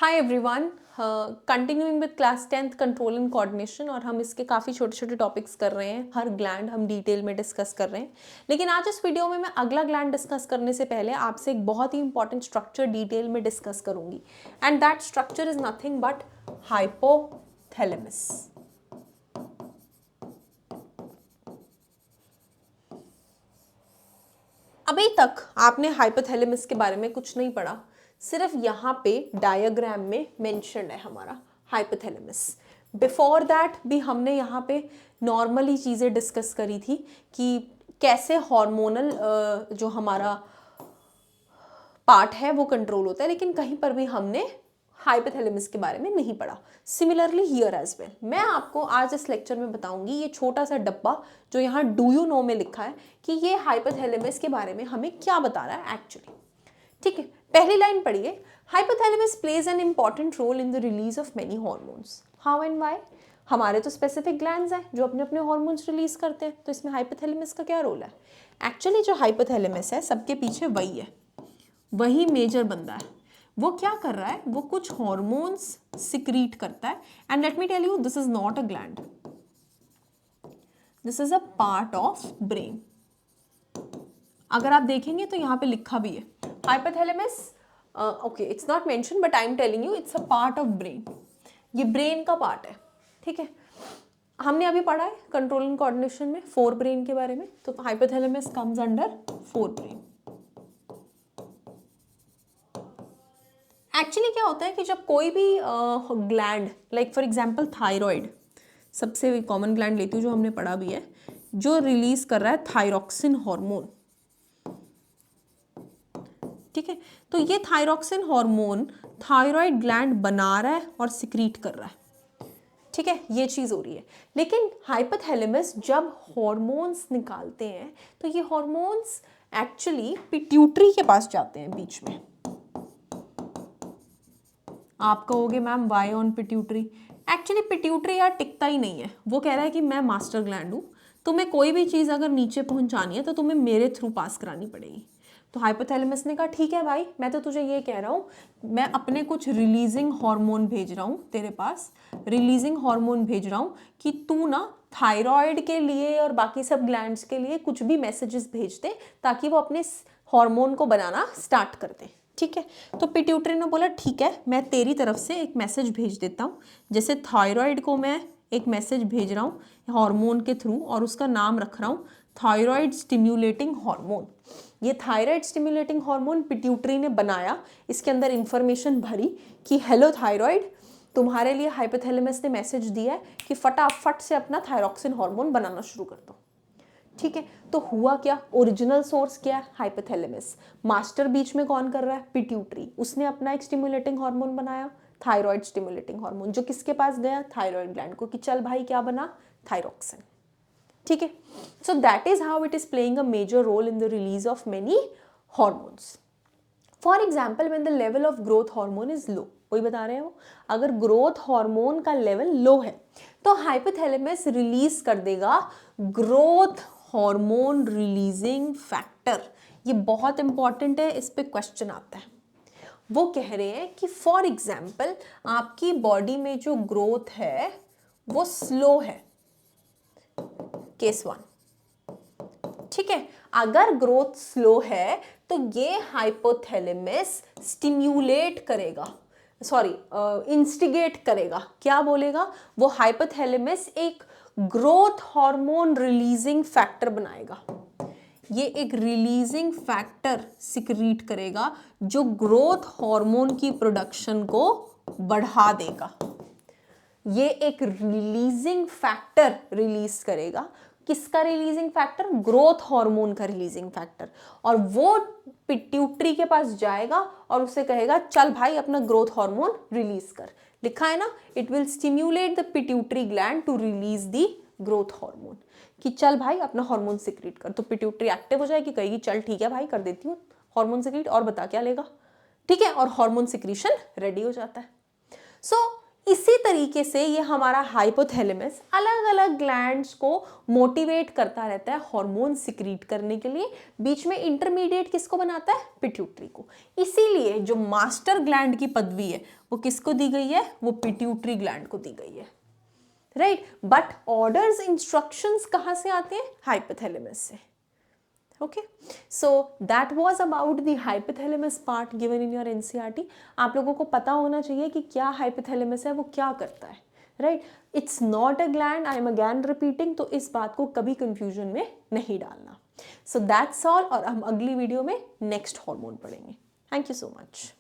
Hi everyone, continuing with class 10th control and coordination. और हम इसके काफ़ी छोटे छोटे टॉपिक्स कर रहे हैं। हर ग्लैंड हम डिटेल में डिस्कस कर रहे हैं। लेकिन आज इस वीडियो में मैं अगला ग्लैंड डिस्कस करने से पहले आपसे एक बहुत ही इंपॉर्टेंट स्ट्रक्चर डिटेल में डिस्कस करूंगी, and that structure is nothing but hypothalamus. अभी तक आपने हाइपोथैलेमस के बारे में कुछ नहीं पढ़ा, सिर्फ यहाँ पे डायग्राम में मेंशन है हमारा हाइपोथैलेमस। बिफोर दैट भी हमने यहाँ पे नॉर्मली चीज़ें डिस्कस करी थी कि कैसे हार्मोनल जो हमारा पार्ट है वो कंट्रोल होता है, लेकिन कहीं पर भी हमने हाइपोथैलेमस के बारे में नहीं पढ़ा। सिमिलरली हियर एज वेल, मैं आपको आज इस लेक्चर में बताऊंगी ये छोटा सा डब्बा जो यहाँ डू यू नो में लिखा है कि ये हाइपोथैलेमस के बारे में हमें क्या बता रहा है एक्चुअली। ठीक है, पहली लाइन पढ़िए। Hypothalamus plays an important role in the release of many hormones. How and why? हमारे तो स्पेसिफिक ग्लैंड्स हैं जो अपने अपने हॉर्मोन्स रिलीज करते हैं, तो इसमें हाइपोथैलेमस का क्या रोल है? एक्चुअली जो हाइपोथैलेमस है सबके पीछे वही है, वही मेजर बंदा है। वो क्या कर रहा है? वो कुछ हॉर्मोन्स सिक्रीट करता है। And let me tell you, this is not a gland, this is a part of brain. अगर आप देखेंगे तो यहाँ पे लिखा भी है hypothalamus. Okay, it's not mention but I am telling you it's a part of brain. ये ब्रेन का पार्ट है। ठीक है, हमने अभी पढ़ा है कंट्रोल एंड कोऑर्डिनेशन में फोर ब्रेन के बारे में, तो hypothalamus comes under fore brain. Actually क्या होता है कि जब कोई भी gland, like for example thyroid, सबसे कॉमन ग्लैंड लेती हूँ जो हमने पढ़ा भी है, जो रिलीज कर रहा है थायरॉक्सिन हार्मोन। ठीक है, तो ये थायरॉक्सिन हार्मोन थायराइड ग्लैंड बना रहा है और सिक्रीट कर रहा है। ठीक है, ये चीज हो रही है। लेकिन हाइपोथैलेमस जब हॉर्मोन्स निकालते हैं तो ये हॉर्मोन्स एक्चुअली पिट्यूटरी के पास जाते हैं बीच में। आप कहोगे ma'am Y on pituitary? Actually pituitary यार टिकता ही नहीं है। वो कह रहा है कि मैं मास्टर ग्लैंड हूँ, तुम्हें कोई भी चीज़ अगर नीचे पहुंचानी है तो तुम्हें मेरे थ्रू पास करानी पड़ेगी। तो हाइपोथैलेमस ने कहा ठीक है भाई, मैं तो तुझे ये कह रहा हूँ, मैं अपने कुछ रिलीजिंग हार्मोन भेज रहा हूँ तेरे पास, रिलीजिंग हार्मोन भेज रहा हूँ कि तू ना थायराइड के लिए और बाकी सब ग्लैंड्स के लिए कुछ भी मैसेजेस भेज दे ताकि वो अपने हार्मोन को बनाना स्टार्ट कर दे। ठीक है, तो पिट्यूटरी ने बोला ठीक है, मैं तेरी तरफ से एक मैसेज भेज देता हूँ। जैसे थायराइड को मैं एक मैसेज भेज रहा हूँ हार्मोन के थ्रू, और उसका नाम रख रहा हूँ थायराइड स्टिम्युलेटिंग हार्मोन। ये थायराइड स्टिम्युलेटिंग हार्मोन पिट्यूटरी ने बनाया, इसके अंदर इंफॉर्मेशन भरी कि हेलो थायराइड, तुम्हारे लिए हाइपोथैलेमस ने मैसेज दिया है कि फटाफट से अपना थायरॉक्सिन हार्मोन बनाना शुरू कर दो। ठीक है, तो हुआ क्या? ओरिजिनल सोर्स क्या है? हाइपोथैलेमस। मास्टर बीच में कौन कर रहा है? पिट्यूटरी। उसने अपना एक स्टिमुलेटिंग हार्मोन बनाया, थायराइड स्टिमुलेटिंग हार्मोन, जो किसके पास गया? थायराइड ग्लैंड को, कि चल भाई क्या बना? थायरॉक्सिन। ठीक है, so that is how it is playing a major role in the release of many hormones. For example when the level of growth hormone is low, वही बता रहे हैं वो, अगर ग्रोथ हार्मोन का लेवल लो है तो हाइपोथैलेमस रिलीज कर देगा ग्रोथ हार्मोन रिलीजिंग फैक्टर। ये बहुत इंपॉर्टेंट है, इस पे क्वेश्चन आता है। वो कह रहे हैं कि फॉर एग्जाम्पल आपकी बॉडी में जो ग्रोथ है वो स्लो है, केस वन। ठीक है, अगर ग्रोथ स्लो है तो ये हाइपोथैलेमस स्टिम्युलेट करेगा, सॉरी इंस्टिगेट करेगा। क्या बोलेगा वो? हाइपोथैलेमस एक ग्रोथ हार्मोन रिलीजिंग फैक्टर बनाएगा। ये एक रिलीजिंग फैक्टर सिक्रीट करेगा जो ग्रोथ हार्मोन की प्रोडक्शन को बढ़ा देगा। ये एक रिलीजिंग फैक्टर रिलीज करेगा। किसका रिलीजिंग फैक्टर? ग्रोथ हार्मोन का रिलीजिंग फैक्टर। और वो पिट्यूटरी के पास जाएगा और उसे कहेगा चल भाई अपना ग्रोथ हार्मोन रिलीज कर। लिखा है ना, it will stimulate the pituitary gland to release the growth hormone, कि चल भाई अपना हार्मोन सिक्रीट कर। तो पिट्यूटरी एक्टिव हो जाएगी, कहेगी चल ठीक है भाई कर देती हूँ हार्मोन सिक्रीट, और बता क्या लेगा। ठीक है, और हार्मोन सिक्रीशन रेडी हो जाता है। सो इसी तरीके से ये हमारा हाइपोथैलेमस अलग अलग ग्लैंड्स को मोटिवेट करता रहता है हार्मोन सिक्रीट करने के लिए। बीच में इंटरमीडिएट किसको बनाता है? पिट्यूटरी को। इसीलिए जो मास्टर ग्लैंड की पदवी है वो किसको दी गई है? वो पिट्यूटरी ग्लैंड को दी गई है, राइट। बट ऑर्डर्स, इंस्ट्रक्शंस कहाँ से आते हैं? हाइपोथैलेमस से। Okay, so that was about the hypothalamus part given in your NCERT. आप लोगों को पता होना चाहिए कि क्या हाइपोथैलेमस है, वो क्या करता है, right. It's not a gland, I am again repeating, तो इस बात को कभी कंफ्यूजन में नहीं डालना। सो दैट्स ऑल, और हम अगली वीडियो में नेक्स्ट हार्मोन पढ़ेंगे। Thank you so much.